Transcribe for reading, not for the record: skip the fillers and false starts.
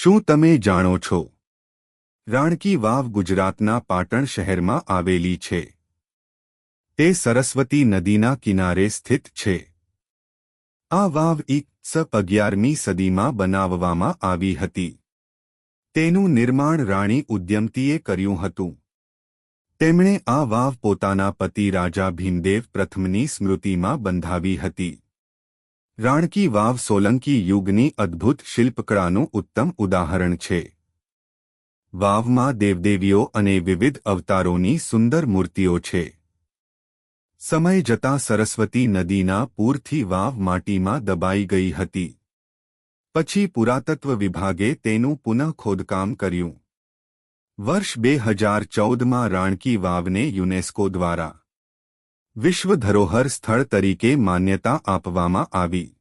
શું તમે જાણો છો? રાણકી વાવ ગુજરાતના પાટણ શહેરમાં આવેલી છે. તે સરસ્વતી નદીના કિનારે સ્થિત છે. આ વાવ ઈ.સ. 11મી સદીમાં બનાવવામાં આવી હતી. તેનું નિર્માણ રાણી ઉદ્યમતીએ કર્યું હતું. તેમણે આ વાવ પોતાના પતિ રાજા ભીમદેવ પ્રથમની સ્મૃતિમાં બંધાવી હતી. રાણકી વાવ સોલંકી યુગની અદ્ભુત શિલ્પકળાનું ઉત્તમ ઉદાહરણ છે. વાવમાં દેવદેવીઓ અને વિવિધ અવતારોની સુંદર મૂર્તિઓ છે. સમય જતાં સરસ્વતી નદીના પૂરથી વાવ માટીમાં દબાઈ ગઈ હતી. પછી પુરાતત્વ વિભાગે તેનું પુનઃ ખોદકામ કર્યું. વર્ષ 2014માં રાણકી વાવને યુનેસ્કો દ્વારા વિશ્વ ધરોહર સ્થળ તરીકે માન્યતા આપવામાં આવી.